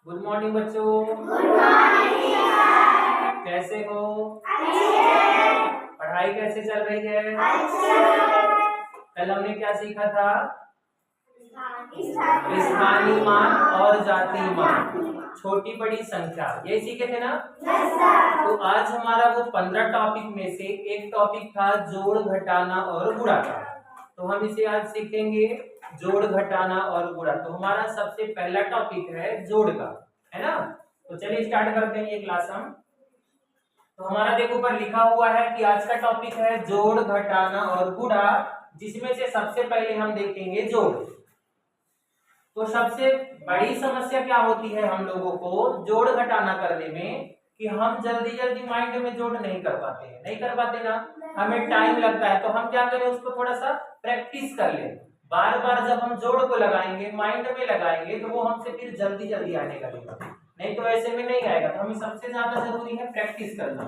Good morning बच्चों। Good morning sir. कैसे हो? अच्छे। पढ़ाई कैसे चल रही है? अच्छे। कल हमने क्या सीखा था? स्थानीय मान और जातीय मान, छोटी बड़ी संख्या, यही सीखे थे ना? Yes sir. तो आज हमारा वो 15 टॉपिक में से एक टॉपिक था जोड़ घटाना और गुणा का। तो हम इसे आज सीखेंगे, जोड़ घटाना और गुणा। तो हमारा सबसे पहला टॉपिक है जोड़ का, है ना? तो चलिए स्टार्ट करते हैं ये क्लास हम। तो हमारा देखो ऊपर लिखा हुआ है कि आज का टॉपिक है जोड़ घटाना और गुणा, जिसमें से सबसे पहले हम देखेंगे जोड़। तो सबसे बड़ी समस्या क्या होती है हम लोगों को जोड़ घटाना करने में, कि हम जल्दी जल्दी माइंड में जोड़ नहीं कर पाते हैं, नहीं कर पाते ना, हमें टाइम लगता है। तो हम क्या करें, उसको थोड़ा सा प्रैक्टिस कर लें। बार बार जब हम जोड़ को लगाएंगे, माइंड में लगाएंगे, तो वो हमसे फिर जल्दी जल्दी आने लगेगा, नहीं तो ऐसे में नहीं आएगा। तो हमें सबसे ज्यादा जरूरी है प्रैक्टिस करना।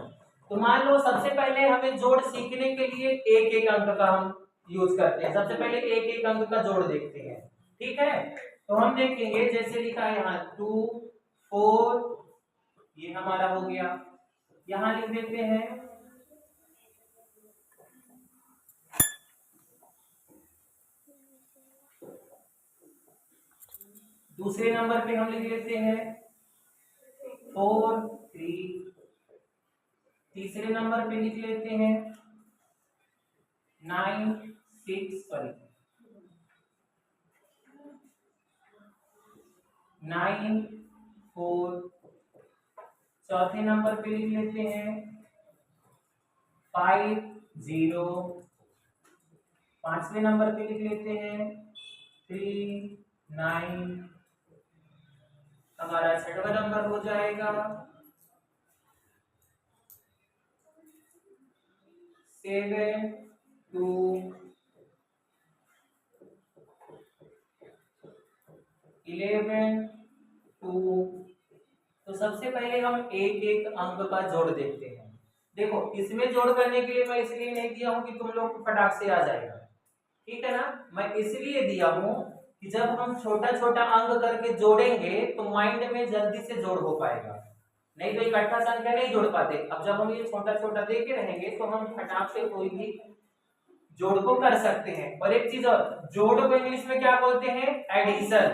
तो मान लो सबसे पहले हमें जोड़ सीखने के लिए एक एक अंक का हम यूज करते हैं। सबसे पहले एक एक अंक का जोड़ देखते हैं, ठीक है? तो हम देखेंगे, जैसे लिखा है यहाँ 2 4, ये हमारा हो गया। यहाँ लिख देते हैं दूसरे नंबर पे हम लिख लेते हैं 4 3, तीसरे नंबर पे लिख लेते हैं 9 6 सॉरी 9 4, चौथे नंबर पे लिख लेते हैं 5 0, पांचवें नंबर पे लिख लेते हैं 3 9, हमारा छठवां नंबर हो जाएगा 7 2 11 2। तो सबसे पहले हम एक एक अंक का जोड़ देखते हैं। देखो इसमें जोड़ करने के लिए मैं इसलिए नहीं दिया हूं कि तुम लोग को फटाक से आ जाएगा, ठीक है ना? मैं इसलिए दिया हूं कि जब हम छोटा छोटा अंक करके जोड़ेंगे तो माइंड में जल्दी से जोड़ हो पाएगा, नहीं तो इकट्ठा संख्या नहीं जोड़ पाते। अब जब हम ये छोटा छोटा देके रहेंगे तो हम फटाक से कोई भी जोड़ को कर सकते हैं। और एक चीज और, जोड़ को इंग्लिश में क्या बोलते हैं? एडिशन।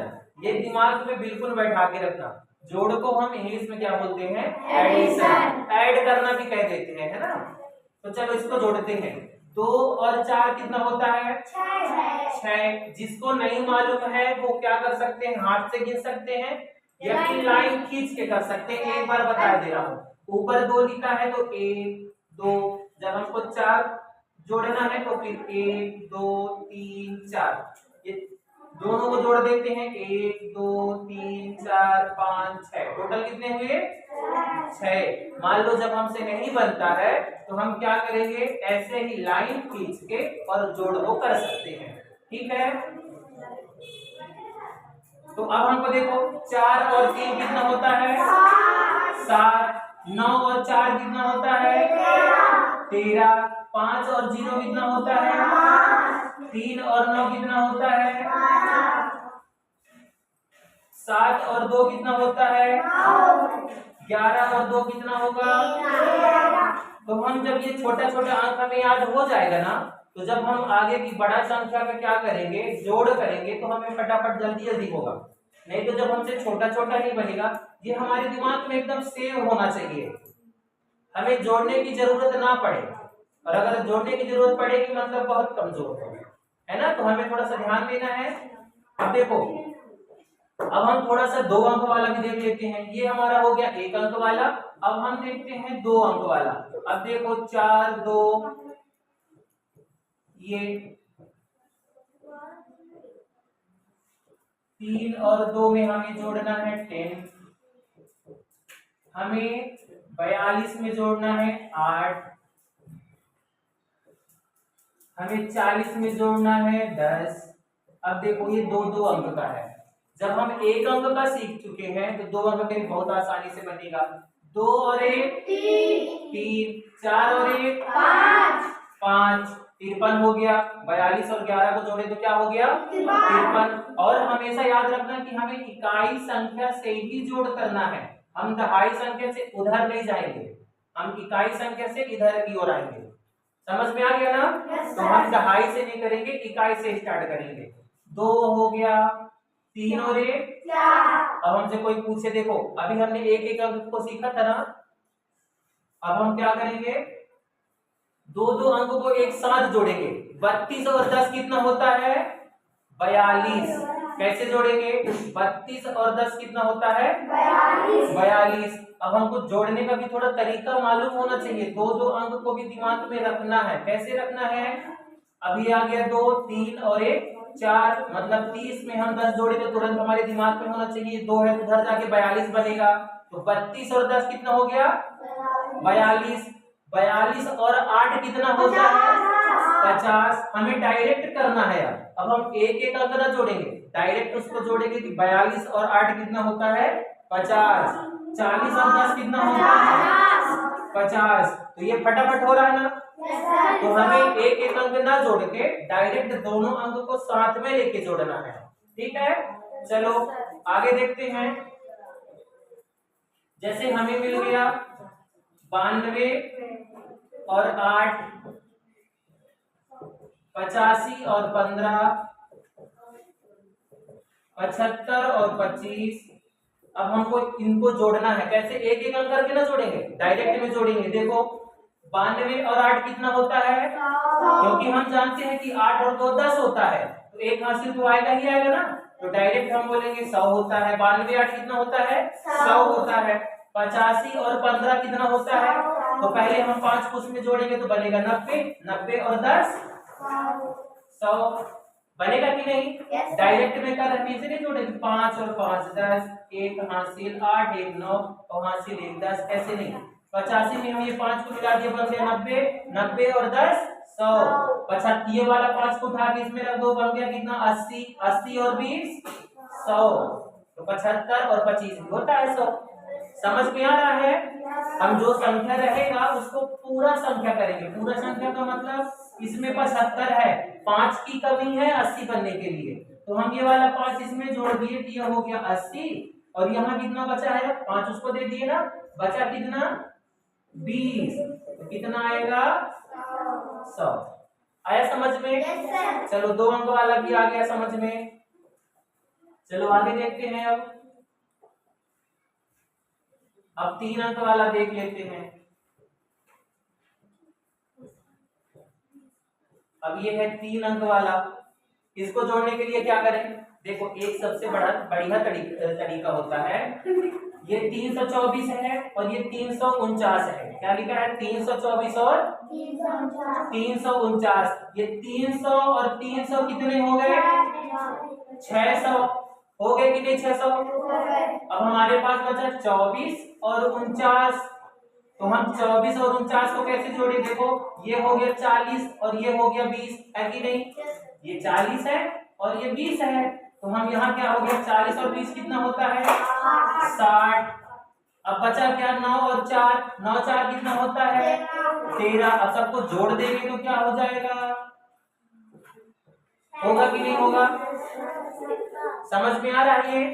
ये दिमाग में बिल्कुल बैठा के रखना, जोड़ को हम इंग्लिश में क्या बोलते हैं? एडिशन। ऐड करना भी कह देते हैं, है ना? तो चलो इसको जोड़ते हैं। 2 और 4 कितना होता है? 6। जिसको नहीं मालूम है वो क्या कर सकते हैं? हाथ से गिन सकते हैं या फिर लाइन खींच के कर सकते हैं। एक बार बता दे रहा हूँ, ऊपर 2 लिखा है तो 1 2, जब हमको 4 जोड़ना है तो फिर 1 2 3 4, ये दोनों को जोड़ देते हैं 1 2 3 4 5 6, टोटल कितने हुए? 6। मान लो जब हमसे नहीं बनता है तो हम क्या करेंगे, ऐसे ही लाइन खींच के और जोड़ को कर सकते हैं, ठीक है? तो अब हमको देखो 4 और 3 कितना होता है? 7। 9 और 4 कितना होता है? 13। 5 और 0 कितना होता है? 3 और 9 कितना होता है? 7 और 2 कितना होता है? 11 और 2 कितना होगा? तो हम जब ये छोटा छोटा अंक हमें याद हो जाएगा ना, तो जब हम आगे की बड़ा संख्या का क्या करेंगे, जोड़ करेंगे, तो हमें फटाफट जल्दी जल्दी होगा। नहीं तो जब हमसे छोटा छोटा नहीं बनेगा, ये हमारे दिमाग में एकदम सेव होना चाहिए, हमें जोड़ने की जरूरत ना पड़े। और अगर जोड़ने की जरूरत पड़ेगी मतलब बहुत कमजोर है ना? तो हमें थोड़ा सा ध्यान देना है। अब देखो, अब हम थोड़ा सा 2 अंक वाला भी देख लेते हैं। ये हमारा हो गया 1 अंक वाला। अब हम देखते हैं 2 अंक वाला। अब देखो 4 2, ये 3 और 2 में हमें जोड़ना है 10, हमें 42 में जोड़ना है 8, हमें 40 में जोड़ना है 10। अब देखो ये 2 अंक का है। जब हम 1 अंक का सीख चुके हैं तो 2 अंक के बहुत आसानी से बनेगा। 2 और 1 3, 4 और 1 5, 53 हो गया। 42 और 11 को जोड़े तो क्या हो गया? 53। और हमेशा याद रखना कि हमें इकाई संख्या से ही जोड़ करना है, हम दहाई संख्या से उधर नहीं जाएंगे, हम इकाई संख्या से इधर की ओर आएंगे। समझ में आ गया ना? तो हम दहाई से नहीं करेंगे, इकाई से स्टार्ट करेंगे। 2 हो गया, 3 और 1 अब हमसे कोई पूछे, देखो अभी हमने एक एक अंक को सीखा था ना, अब हम क्या करेंगे, दो दो अंकों को एक साथ जोड़ेंगे। 32 और 10 कितना होता है? 42। कैसे जोड़ेंगे? 32 और 10 कितना होता है? 42। अब हमको जोड़ने का भी थोड़ा तरीका मालूम होना चाहिए, दो दो अंक को भी दिमाग में रखना है। कैसे रखना है? अभी आ गया 2, 3 और 1 4, मतलब 30 में हम 10 जोड़े तो तुरंत हमारे दिमाग में होना चाहिए 2 है, उधर जाके 42 बनेगा। तो 32 और 10 कितना हो गया? 42। 42 और 8 कितना होता है? 50। हमें डायरेक्ट करना है। अब हम एक एक अंक ना जोड़ेंगे, डायरेक्ट उसको जोड़ेंगे कि 42 और 8 कितना होता है? 50। 40 और 10 कितना होता है? 50। तो ये फटाफट हो रहा है ना? तो हमें एक एक अंक ना जोड़ के डायरेक्ट दोनों अंक को साथ में लेके जोड़ना है। ठीक है, चलो आगे देखते हैं। जैसे हमें मिल गया 92 और 8, 85 और 15, 75 और 25। अब हमको इनको जोड़ना है। कैसे? एक एक अंक करके ना जोड़ेंगे, डायरेक्ट में जोड़ेंगे। देखो 92 और 8 कितना होता है? क्योंकि हम जानते हैं कि 8 और 2 10 होता है, तो एक हासिल तो आएगा ही आएगा ना, तो डायरेक्ट हम बोलेंगे 100 होता है। 92 8 कितना होता है? 100 होता है। 85 और 15 कितना होता है? तो पहले हम 5 को उसमें जोड़ेंगे तो बनेगा 90। 90 और 10 100 बनेगा कि नहीं? डायरेक्ट में कर तीसरे जोड़ेंगे, 5 और 5 10, एक हासिल 8, एक 9 और हासिल 1 10। ऐसे नहीं, 85 में हम ये 5 को मिला दिए, बन गया 90। 90 और 10 100। 75 ये वाला 5 को उठा के इसमें रख दो, बन गया कितना? 80। 80 और 20 100। तो 75 और 25 भी होता है 100। समझ में आ रहा है? हम जो संख्या रहेगा उसको पूरा संख्या करेंगे। पूरा संख्या का मतलब इसमें 75 है, 5 की कमी है 80 बनने के लिए, तो हम ये वाला 5 इसमें जोड़ दिए, तो ये हो गया 80। और यहाँ कितना बचा है? 5 उसको दे दिए ना, बचा कितना? 20। तो कितना आएगा? 100। आया समझ में? चलो 2 अंक वाला भी आ गया समझ में। चलो आगे देखते हैं। अब 3 अंक वाला देख लेते हैं। अब ये है 3 अंक वाला, इसको जोड़ने के लिए क्या करें? देखो एक सबसे बढ़िया तरीका होता है, ये 324 है और ये 349 है। क्या लिखा है? 324 और 349। ये 300 और 300 कितने हो गए? 600 हो गए कि नहीं? 600। अब हमारे पास बचा 24 और 49, तो हम 24 और 49 को कैसे जोड़े? देखो ये हो गया 40 और ये हो गया 20, है कि नहीं? ये 40 है और ये 20 है, तो हम यहाँ क्या हो गया? 40 और 20 कितना होता है? 60। अब बचा क्या? 9 और 4, 9 4 कितना होता है? 13। अब सबको जोड़ देंगे तो क्या हो जाएगा? होगा कि नहीं होगा? समझ में आ रहा है? ये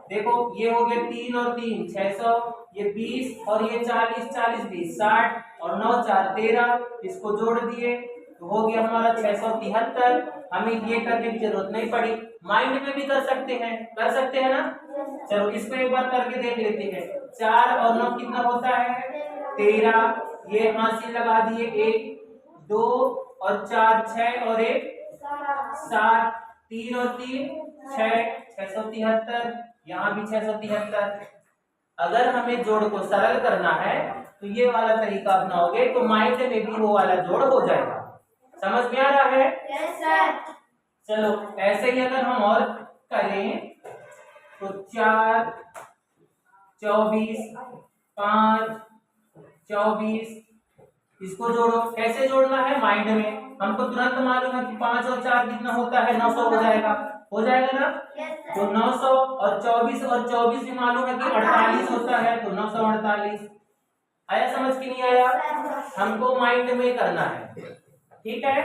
देखो ये हो गया 3 और 3 600, ये 20 और ये 40 40 20 60 और 9 4 13, इसको जोड़ दिए तो हो गया हमारा 673। हमें ये करने की जरूरत नहीं पड़ी, माइंड में भी कर सकते हैं ना। चलो इसको एक बार करके देख लेते हैं। 4 और 9 कितना होता है? 13। ये हासिल लगा दिए, 1 2 और 4 6 और 1 7, 3 और 3 6, 673। यहाँ भी 673। अगर हमें जोड़ को सरल करना है तो ये वाला तरीका अपनाओगे तो माइंड में भी वो वाला जोड़ हो जाएगा। समझ में आ रहा है? Yes sir. चलो ऐसे ही अगर हम और करें तो 4 24 5 24, इसको जोड़ो। कैसे जोड़ना है? माइंड में हमको तुरंत मालूम है कि 5 और 4 कितना होता है? 900 हो जाएगा ना। तो 900 और 24 और 24 भी मालूम है कि 48 होता है, तो 948। आया समझ कि नहीं आया? हमको माइंड में करना है। ठीक है,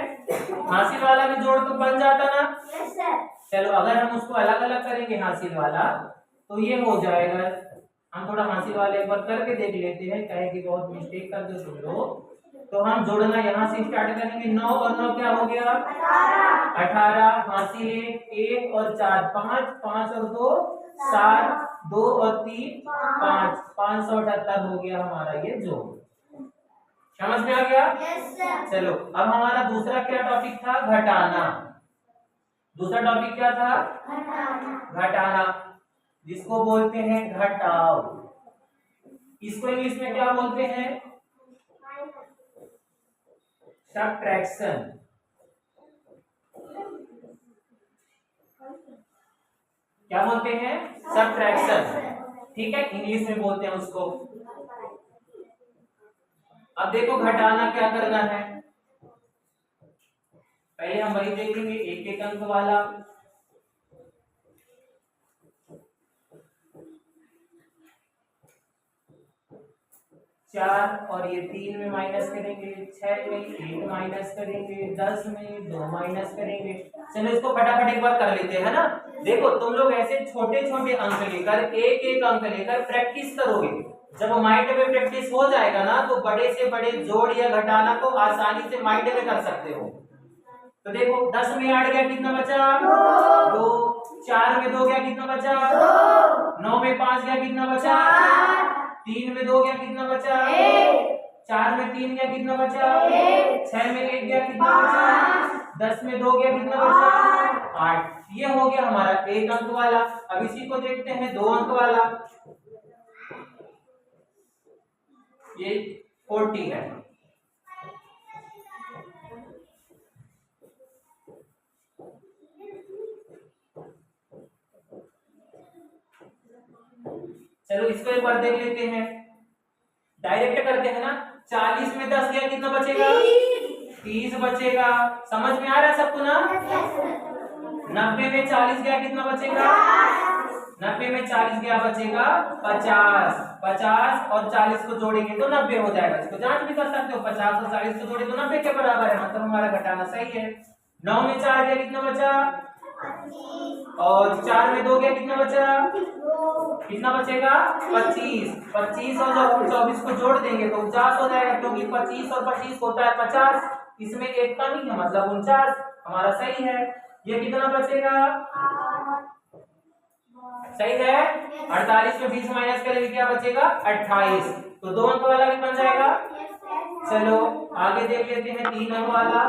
हासिल वाला भी जोड़ तो बन जाता ना। Yes sir. चलो अगर हम उसको अलग अलग करेंगे हासिल वाला तो ये हो जाएगा। हम थोड़ा हासिल वाला एक बार करके देख लेते हैं, कहे कि बहुत मिस्टेक कर दो तुम लोग। तो हम जोड़ना यहाँ से स्टार्ट करेंगे। 9 और 9 क्या हो गया? 18। हासिल 1 और 4 5, 5 और 2 7, 2 और 3 5, 578 हो गया हमारा ये जोड़। समझ में आ गया? Yes sir. चलो अब हमारा दूसरा क्या टॉपिक था? घटाना। दूसरा टॉपिक क्या था? घटाना, जिसको बोलते हैं घटाव। इसको इंग्लिश में क्या बोलते हैं? सबट्रैक्शन। क्या बोलते हैं? सबट्रैक्शन। ठीक है, इंग्लिश में बोलते हैं उसको। अब देखो घटाना क्या करना है, पहले हम वही देखेंगे एक एक अंक वाला। चार और ये 3 में माइनस करेंगे, 6 में 1 माइनस करेंगे, 10 में 2 माइनस करेंगे। चलो इसको फटाफट एक बार कर लेते हैं ना। देखो तुम लोग ऐसे छोटे छोटे अंक लेकर एक एक अंक लेकर प्रैक्टिस करोगे, जब माइंड में प्रैक्टिस हो जाएगा ना तो बड़े से बड़े जोड़ या घटाना को आसानी से माइंड में कर सकते हो। तो देखो 10 में 8 गया कितना बचा? 2। 4 में 2 गया कितना बचा? 9 में 5 गया कितना बचा? 3 में 2 गया कितना बचा? 4 में 3 गया कितना बचा? 6 में 1 गया कितना बचा? 10 में 2 गया कितना बचा? 8। ये हो गया हमारा एक अंक वाला। अब इसी को देखते हैं 2 अंक वाला। ये 40 है। चलो इसको एक बार देख लेते हैं, डायरेक्ट करते हैं ना। 40 में 10 गया कितना बचेगा? 30 बचेगा। समझ में आ रहा है सबको ना? 90 में 40 गया कितना बचेगा? 90 में 40 गया बचेगा 50। 50 और 40 को जोड़ेंगे तो 90 हो जाएगा। इसको जांच भी कर सकते हो, 50 और 40 को जोड़े तो 90 के बराबर है, मतलब हमारा घटाना सही है। 9 में 4 गया कितना बचा? और 4 में 2 गया कितना बचा? कितना बचेगा? 25। 25 और 24 को जोड़ देंगे तो 49 हो जाएगा, क्योंकि 25 और 25 होता है 50। इसमें एक कमी है, मतलब 49 हमारा सही है। ये कितना बचेगा? सही है। 48 में 20 माइनस करेंगे क्या बचेगा? 28। तो 2 अंक वाला भी बन जाएगा। चलो आगे देख लेते हैं 3 अंक वाला।